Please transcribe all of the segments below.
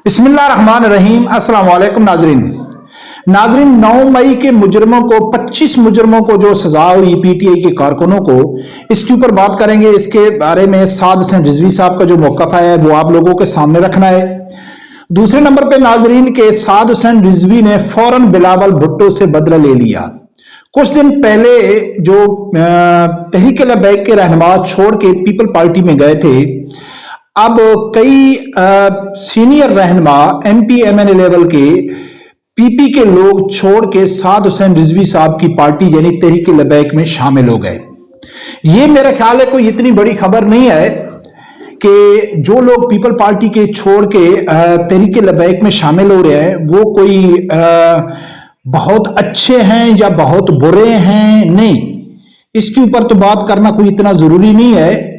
बिस्मिल्लाहिर्रहमानिर्रहीम। अस्सलाम वालेकुम नाजरीन 9 मई के मुजरमों को 25 मुजरमों को जो सजा हुई पीटीआई के कारकुनों को, इसके ऊपर बात करेंगे। इसके बारे में साद हसन रिजवी साहब का जो मौक़िफ़ है वो आप लोगों के सामने रखना है। दूसरे नंबर पे नाजरीन के साद हसन रिजवी ने फौरन बिलावल भुट्टो से बदला ले लिया। कुछ दिन पहले जो तहरीक-ए-लबैक के रहनुमा छोड़ के पीपल पार्टी में गए थे, अब कई सीनियर रहनुमा एमपी एमएनए लेवल के पीपी के लोग छोड़ के साद हुसैन रिजवी साहब की पार्टी यानी तहरीक-ए-लबैक में शामिल हो गए। ये मेरा ख्याल है कोई इतनी बड़ी खबर नहीं है कि जो लोग पीपल पार्टी के छोड़ के तहरीक-ए-लबैक में शामिल हो रहे हैं वो कोई बहुत अच्छे हैं या बहुत बुरे हैं। नहीं, इसके ऊपर तो बात करना कोई इतना जरूरी नहीं है।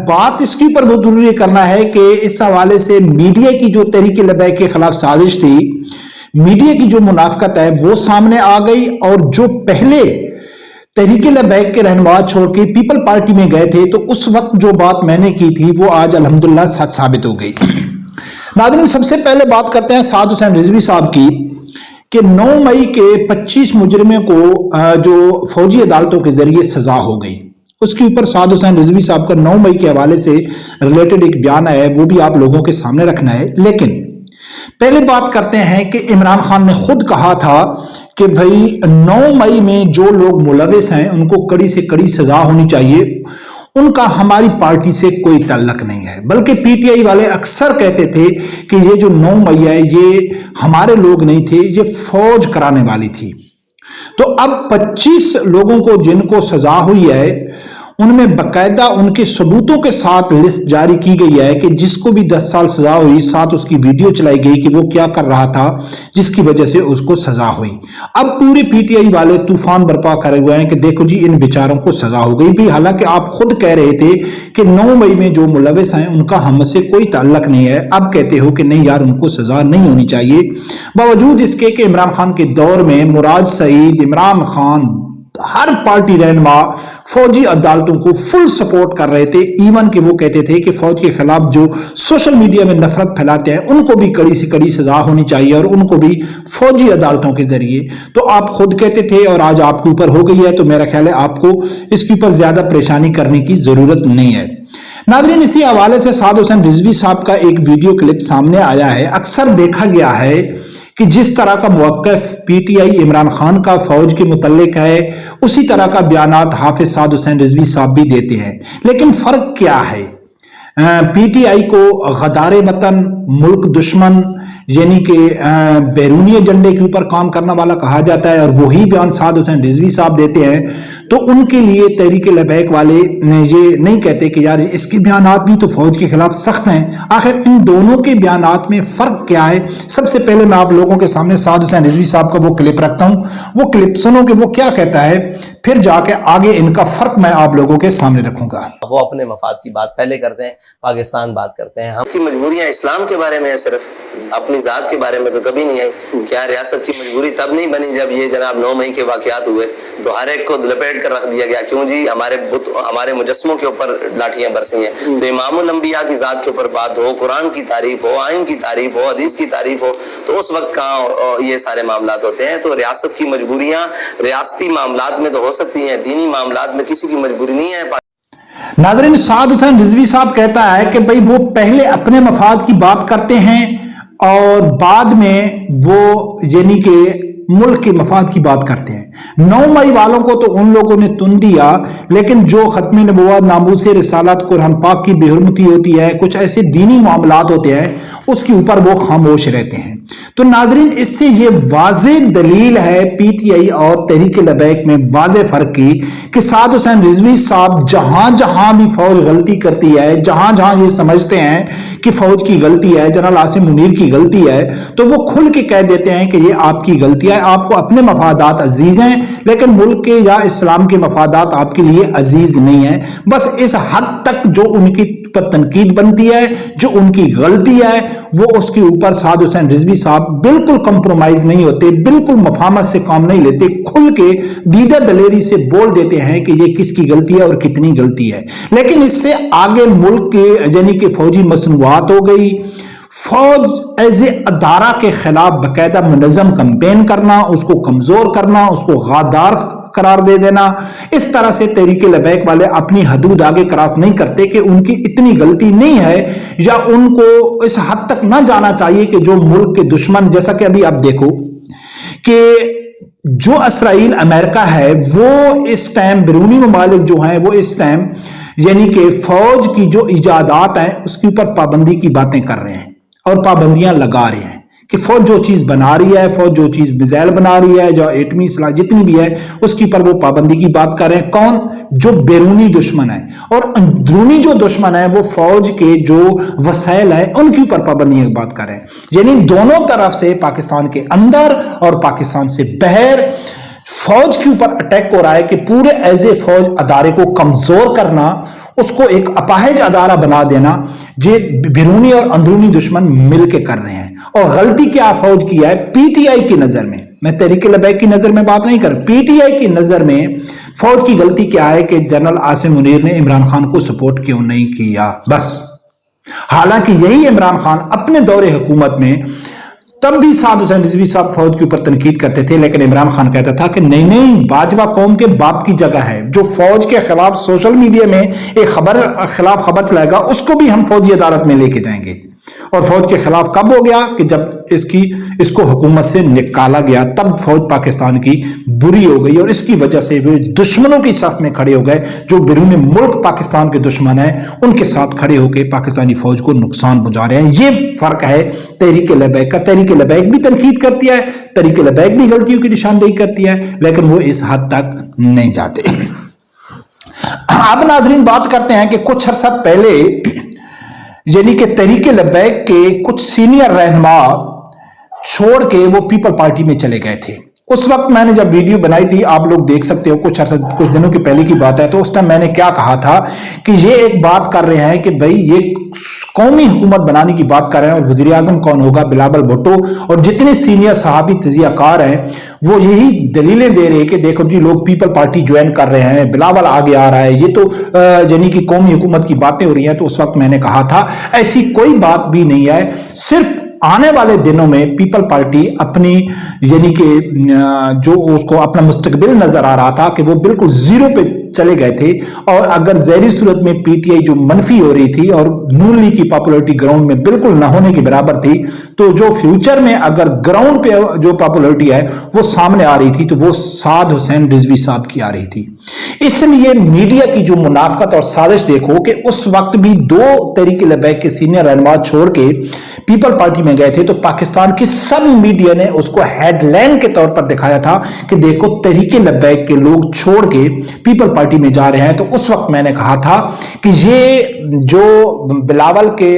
बात इसके ऊपर बहुत जरूरी करना है कि इस हवाले से मीडिया की जो तहरीक-ए-लबैक के खिलाफ साजिश थी, मीडिया की जो मुनाफकत है वो सामने आ गई, और जो पहले तहरीक-ए-लबैक के रहनुमा छोड़ के पीपल पार्टी में गए थे तो उस वक्त जो बात मैंने की थी वो आज अल्हम्दुलिल्लाह सच साबित हो गई। नाज़रीन, सबसे पहले बात करते हैं साद हुसैन रिजवी साहब की कि 9 मई के 25 मुजरिमों को जो फौजी अदालतों के जरिए सजा हो गई, उसके ऊपर साद हुसैन रिजवी साहब का 9 मई के हवाले से रिलेटेड एक बयान है, वो भी आप लोगों के सामने रखना है। लेकिन पहले बात करते हैं कि इमरान खान ने खुद कहा था कि भाई 9 मई में जो लोग मुलविस हैं उनको कड़ी से कड़ी सजा होनी चाहिए, उनका हमारी पार्टी से कोई ताल्लुक नहीं है। बल्कि पीटीआई वाले अक्सर कहते थे कि ये जो 9 मई है ये हमारे लोग नहीं थे, ये फौज कराने वाली थी। तो अब 25 लोगों को जिनको सजा हुई है उनमें बकायदा उनके सबूतों के साथ लिस्ट जारी की गई है कि जिसको भी 10 साल सजा हुई, साथ उसकी वीडियो चलाई गई कि वो क्या कर रहा था जिसकी वजह से उसको सजा हुई। अब पूरे पीटीआई वाले तूफान बर्पा करे हुए हैं कि देखो जी इन बेचारों को सजा हो गई भी, हालांकि आप खुद कह रहे थे कि 9 मई में जो मुलविस हैं उनका हमसे कोई ताल्लुक नहीं है। अब कहते हो कि नहीं यार उनको सजा नहीं होनी चाहिए, बावजूद इसके कि इमरान खान के दौर में मुराद सईद, इमरान खान, हर पार्टी रहनुमा फौजी अदालतों को फुल सपोर्ट कर रहे थे। इवन कि वो कहते थे कि फौज के खिलाफ जो सोशल मीडिया में नफरत फैलाते हैं उनको भी कड़ी से कड़ी सजा होनी चाहिए और उनको भी फौजी अदालतों के जरिए। तो आप खुद कहते थे और आज आपके ऊपर हो गई है, तो मेरा ख्याल है आपको इसके ऊपर ज्यादा परेशानी करने की जरूरत नहीं है। नाज़रीन, इसी हवाले से साद हुसैन रिजवी साहब का एक वीडियो क्लिप सामने आया है। अक्सर देखा गया है कि जिस तरह का मौक़िफ़ पीटीआई इमरान खान का फौज के मुतल्लिक है, उसी तरह का बयानात हाफिज साद हुसैन रिजवी साहब भी देते हैं। लेकिन फ़र्क क्या है? पीटीआई को गदारे वतन, मुल्क दुश्मन यानी कि बैरूनी एजेंडे के ऊपर काम करने वाला कहा जाता है, और वही बयान साद हुसैन रिजवी साहब देते हैं। तो उनके लिए तहरीक-ए-लबैक वाले ये नहीं कहते कि यार इसके बयानात भी तो फौज के खिलाफ सख्त हैं। आखिर इन दोनों के बयानात में फ़र्क क्या है? सबसे पहले मैं आप लोगों के सामने साद हुसैन रिजवी साहब का वो क्लिप रखता हूँ, वो क्लिप सुनो कि वो क्या कहता है, फिर जाके आगे इनका फ़र्क मैं आप लोगों के सामने रखूंगा। वो अपने मफाद की बात पहले करते हैं, पाकिस्तान बात करते हैं। हम की मजबूरियां इस्लाम के बारे में है, सिर्फ अपनी जात के बारे में तो कभी नहीं आई। क्या रियासत की मजबूरी तब नहीं बनी जब ये जनाब 9 मई के वाकयात हुए तो हर एक को लपेट कर रख दिया गया? क्यों जी? हमारे मुजस्मों के ऊपर लाठियां बरसी हैं। तो इमामुल अंबिया की जात के ऊपर बात हो, कुरान की तारीफ हो, आइन की तारीफ हो, हदीस की तारीफ हो, तो उस वक्त कहाँ ये सारे मामलात होते हैं? तो रियासत की मजबूरियां रियासती मामलात में तो हो सकती हैं, दीनी मामलात में किसी की मजबूरी नहीं है। नाज़रीन, साद हुसैन रिजवी साहब कहता है कि भाई वो पहले अपने मफाद की बात करते हैं और बाद में वो यानी कि मुल्क के मफाद की बात करते हैं। 9 मई वालों को तो उन लोगों ने तुन दिया, लेकिन जो खत्म नबुव्वत, नामूस रिसालत, कुरान पाक की बेहुरमती होती है, कुछ ऐसे दीनी मामलात होते हैं, उसके ऊपर वो खामोश रहते हैं। तो नाजरीन, इससे ये वाज़े दलील है पीटीआई और तहरीक-ए-लबैक में वाज़े फर्क की कि साद हुसैन रिजवी साहब जहां जहां भी फौज गलती करती है, जहां जहां ये समझते हैं कि फौज की गलती है, जनरल आसिम मुनीर की गलती है, तो वो खुल के कह देते हैं कि ये आपकी गलती है। आपको अपने मफादात अजीज हैं, लेकिन मुल्क के या इस्लाम के मफादात आपके लिए अजीज नहीं है। बस इस हद तक जो उनकी पर तनकीद बनती है, जो उनकी गलती है, वो उसके ऊपर साद हुसैन रिजवी साहब बिल्कुल कंप्रोमाइज नहीं होते, बिल्कुल मफामत से काम नहीं लेते, खुल के दीदा दलेरी से बोल देते हैं कि ये किसकी गलती है और कितनी गलती है। लेकिन इससे आगे मुल्क के यानी कि फौजी मसनूआत हो गई, فوج ایز اے ادارہ کے خلاف باقاعدہ منظم کمپین کرنا، اس کو کمزور کرنا، اس کو غدار قرار دے دینا، اس طرح سے تحریک لبیک والے اپنی حدود آگے کراس نہیں کرتے کہ ان کی اتنی غلطی نہیں ہے یا ان کو اس حد تک نہ جانا چاہیے کہ جو ملک کے دشمن، جیسا کہ ابھی آپ دیکھو کہ جو اسرائیل امریکہ ہے وہ اس ٹائم بیرونی ممالک جو ہیں وہ اس ٹائم یعنی کہ فوج کی جو ایجادات ہیں اس کے اوپر پابندی کی باتیں کر رہے ہیں اور پابندیاں لگا رہے ہیں کہ فوج جو چیز بنا رہی ہے، فوج جو چیز میزائل بنا رہی ہے، جو ایٹمی سلاح جتنی بھی ہے اس کے اوپر وہ پابندی کی بات کر رہے ہیں۔ کون؟ جو بیرونی دشمن ہے، اور اندرونی جو دشمن ہے وہ فوج کے جو وسائل ہیں ان کے اوپر پابندی کی بات کر رہے ہیں۔ یعنی دونوں طرف سے، پاکستان کے اندر اور پاکستان سے باہر، فوج کے اوپر اٹیک ہو رہا ہے کہ پورے ایز اے فوج ادارے کو کمزور کرنا، اس کو ایک اپاہج ادارہ بنا دینا، یہ بیرونی اور اندرونی دشمن مل کے کر رہے ہیں۔ اور غلطی کیا فوج کی ہے پی ٹی آئی کی نظر میں، میں تحریک لبیک کی نظر میں بات نہیں کر، پی ٹی آئی کی نظر میں فوج کی غلطی کیا ہے کہ جنرل عاصم منیر نے عمران خان کو سپورٹ کیوں نہیں کیا، بس۔ حالانکہ یہی عمران خان اپنے دور حکومت میں تب بھی سعد حسین رضوی صاحب فوج کے اوپر تنقید کرتے تھے، لیکن عمران خان کہتا تھا کہ نہیں باجوہ قوم کے باپ کی جگہ ہے، جو فوج کے خلاف سوشل میڈیا میں ایک خلاف خبر چلائے گا اس کو بھی ہم فوجی عدالت میں لے کے جائیں گے۔ اور فوج کے خلاف کب ہو گیا کہ جب اس کو حکومت سے نکالا گیا، تب فوج پاکستان کی بری ہو گئی اور اس کی وجہ سے وہ دشمنوں کی صف میں کھڑے ہو گئے، جو بیرون ملک پاکستان کے دشمن ہیں ان کے ساتھ کھڑے ہو کے پاکستانی فوج کو نقصان پہنچا رہے ہیں۔ یہ فرق ہے تحریک لبیک کا۔ تحریک لبیک بھی تنقید کرتی ہے، تحریک لبیک بھی غلطیوں کی نشاندہی کرتی ہے، لیکن وہ اس حد تک نہیں جاتے۔ اب ناظرین بات کرتے ہیں کہ کچھ عرصہ پہلے یعنی کہ تحریک لبیک کے کچھ سینئر رہنما چھوڑ کے وہ پیپل پارٹی میں چلے گئے تھے۔ اس وقت میں نے جب ویڈیو بنائی تھی، آپ لوگ دیکھ سکتے ہو، کچھ دنوں کی پہلے کی بات ہے، تو اس ٹائم میں نے کیا کہا تھا کہ یہ ایک بات کر رہے ہیں کہ بھئی یہ قومی حکومت بنانے کی بات کر رہے ہیں، اور وزیر اعظم کون ہوگا؟ بلاول بھٹو، اور جتنے سینئر صحافی تجزیہ کار ہیں وہ یہی دلیلیں دے رہے ہیں کہ دیکھو جی لوگ پیپل پارٹی جوائن کر رہے ہیں، بلاول آگے آ رہا ہے، یہ تو یعنی کہ قومی حکومت کی باتیں ہو رہی ہیں۔ تو اس وقت میں نے کہا تھا ایسی کوئی بات بھی نہیں ہے، صرف آنے والے دنوں میں پیپل پارٹی اپنی یعنی کہ جو اس کو اپنا مستقبل نظر آ رہا تھا کہ وہ بالکل زیرو پہ چلے گئے تھے، اور اگر ظاہری صورت میں پی ٹی آئی جو منفی ہو رہی تھی اور نون لیگ کی پاپولرٹی گراؤنڈ میں بالکل نہ ہونے کے برابر تھی، تو جو فیوچر میں اگر گراؤنڈ پہ جو پاپولرٹی ہے وہ سامنے آ رہی تھی تو وہ سعد حسین رضوی صاحب کی آ رہی تھی۔ اس لیے میڈیا کی جو منافقت اور سازش دیکھو کہ اس وقت بھی دو تحریک لبیک کے سینئر رہنما چھوڑ کے پیپل پارٹی میں گئے تھے، تو پاکستان کی سب میڈیا نے اس کو ہیڈ لائن کے طور پر دکھایا تھا کہ دیکھو تحریک لبیک کے لوگ چھوڑ کے پیپل پارٹی میں جا رہے ہیں۔ تو اس وقت میں نے کہا تھا کہ یہ جو بلاول کے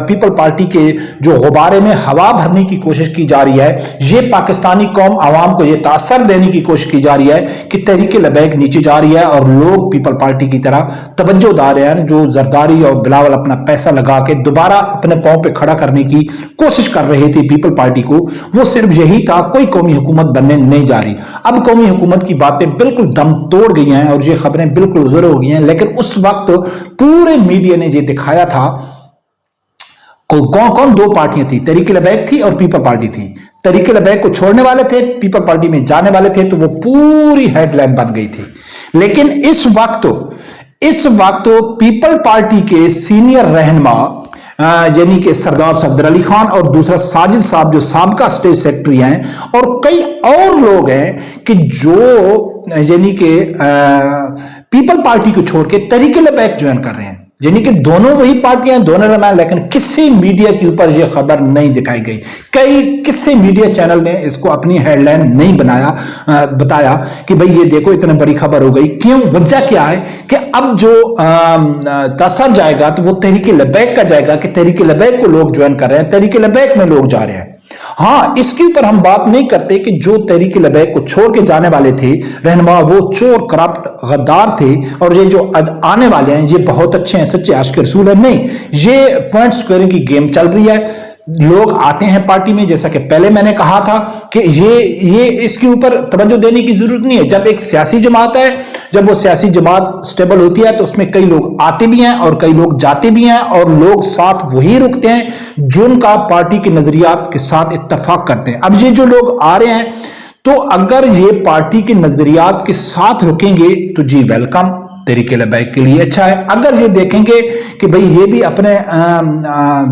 پیپل پارٹی کے جو غبارے میں ہوا بھرنے کی کوشش کی جا رہی ہے، یہ پاکستانی قوم عوام کو یہ تاثر دینے کی کوشش کی جا رہی ہے کہ تحریک لبیک نیچے جا رہی ہے اور لوگ پیپل پارٹی کی طرح توجہ دار ہیں، جو زرداری اور بلاول اپنا پیسہ لگا کے دوبارہ اپنے پاؤں پہ کھڑا کرنے کی کوشش کر رہے تھے پیپل پارٹی کو، وہ صرف یہی تھا، کوئی قومی حکومت بننے نہیں جا رہی۔ اب قومی حکومت کی باتیں بالکل دم توڑ گئی ہیں اور یہ خبریں بالکل زر ہو گئی ہیں، لیکن اس وقت پورے میڈیا نے یہ دکھایا تھا کون دو پارٹیاں تھی، تحریک لبیک تھی اور پیپل پارٹی تھی۔ تحریک لبیک کو چھوڑنے والے تھے، پیپل پارٹی میں جانے والے تھے، تو وہ پوری ہیڈ لائن بن گئی تھی۔ لیکن اس وقت پیپل پارٹی کے سینئر رہنما یعنی کہ سردار صفدر علی خان اور دوسرا ساجد صاحب جو سابقہ اسٹیٹ سیکرٹری ہیں، اور کئی اور لوگ ہیں کہ جو یعنی کہ پیپل پارٹی کو چھوڑ کے تحریک لبیک جوائن کر رہے ہیں، یعنی کہ دونوں وہی پارٹیاں، دونوں رہنما، لیکن کسی میڈیا کے اوپر یہ خبر نہیں دکھائی گئی۔ کسی میڈیا چینل نے اس کو اپنی ہیڈ لائن نہیں بتایا کہ بھئی یہ دیکھو اتنا بڑی خبر ہو گئی۔ کیوں؟ وجہ کیا ہے کہ اب جو تاثر جائے گا تو وہ تحریک لبیک کا جائے گا کہ تحریک لبیک کو لوگ جوائن کر رہے ہیں، تحریک لبیک میں لوگ جا رہے ہیں۔ ہاں، اس کے اوپر ہم بات نہیں کرتے کہ جو تحریک لبیک کو چھوڑ کے جانے والے تھے رہنما، وہ چور، کرپٹ، غدار تھے، اور یہ جو آنے والے ہیں یہ بہت اچھے ہیں، سچے عاشق رسول ہیں۔ نہیں، یہ پوائنٹ سکوئرنگ کی گیم چل رہی ہے۔ لوگ آتے ہیں پارٹی میں، جیسا کہ پہلے میں نے کہا تھا کہ یہ اس کے اوپر توجہ دینے کی ضرورت نہیں ہے۔ جب ایک سیاسی جماعت ہے जब वो सियासी जमात स्टेबल होती है तो उसमें कई लोग आते भी हैं और कई लोग जाते भी हैं, और लोग साथ वही रुकते हैं जो उनका पार्टी के नजरियात के साथ इत्तेफाक करते हैं। अब ये जो लोग आ रहे हैं, तो अगर ये पार्टी के नजरियात के साथ रुकेंगे तो जी वेलकम, तहरीक लबैक के लिए अच्छा है। अगर ये देखेंगे कि भाई ये भी अपने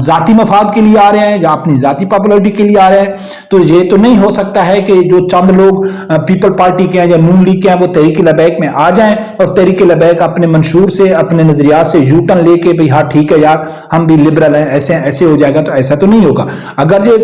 जाती मफाद के लिए आ रहे हैं या अपनी जाती पॉपुलरिटी के लिए आ रहे हैं, तो ये तो नहीं हो सकता है कि जो चंद लोग पीपल पार्टी के हैं या नून लीग के हैं वो तहरीक लबैक में आ जाएं और तहरीक लबैक अपने मंशूर से, अपने नजरियात से यू टर्न लेके भाई हाँ ठीक है यार हम भी लिबरल हैं, ऐसे ऐसे हो जाएगा। तो ऐसा तो नहीं होगा। अगर ये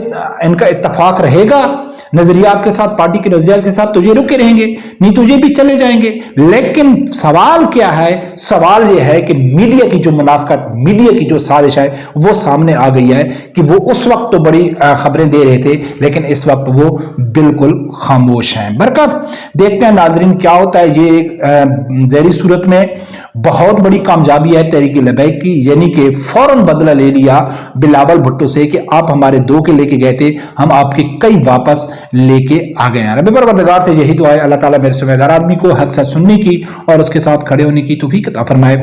इनका इत्तफाक रहेगा नजरियात के साथ, पार्टी के नजरियात के साथ, तो ये रुके रहेंगे, नहीं तो ये भी चले जाएंगे। लेकिन सवाल क्या है? सवाल ये है कि मीडिया की जो मुनाफकत, मीडिया की जो साजिश है वो सामने आ गई है कि वो उस वक्त तो बड़ी खबरें दे रहे थे, लेकिन इस वक्त वो बिल्कुल खामोश हैं। बरकत देखते हैं नाजरीन क्या होता है। ये एक ज़हरी सूरत में बहुत बड़ी कामयाबी है तहरीक लबैक की, यानी कि फौरन बदला ले लिया बिलावल भुट्टो से कि आप हमारे 2 के लेके गए थे, हम आपके कई वापस लेके आ गए हैं। रब्बे परवरदिगार से यही दुआ है, अल्लाह ताला मेरे समझदार आदमी को हक सच सुनने की और उसके साथ खड़े होने की तौफीक अता फरमाए।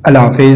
अल्लाह हाफिज।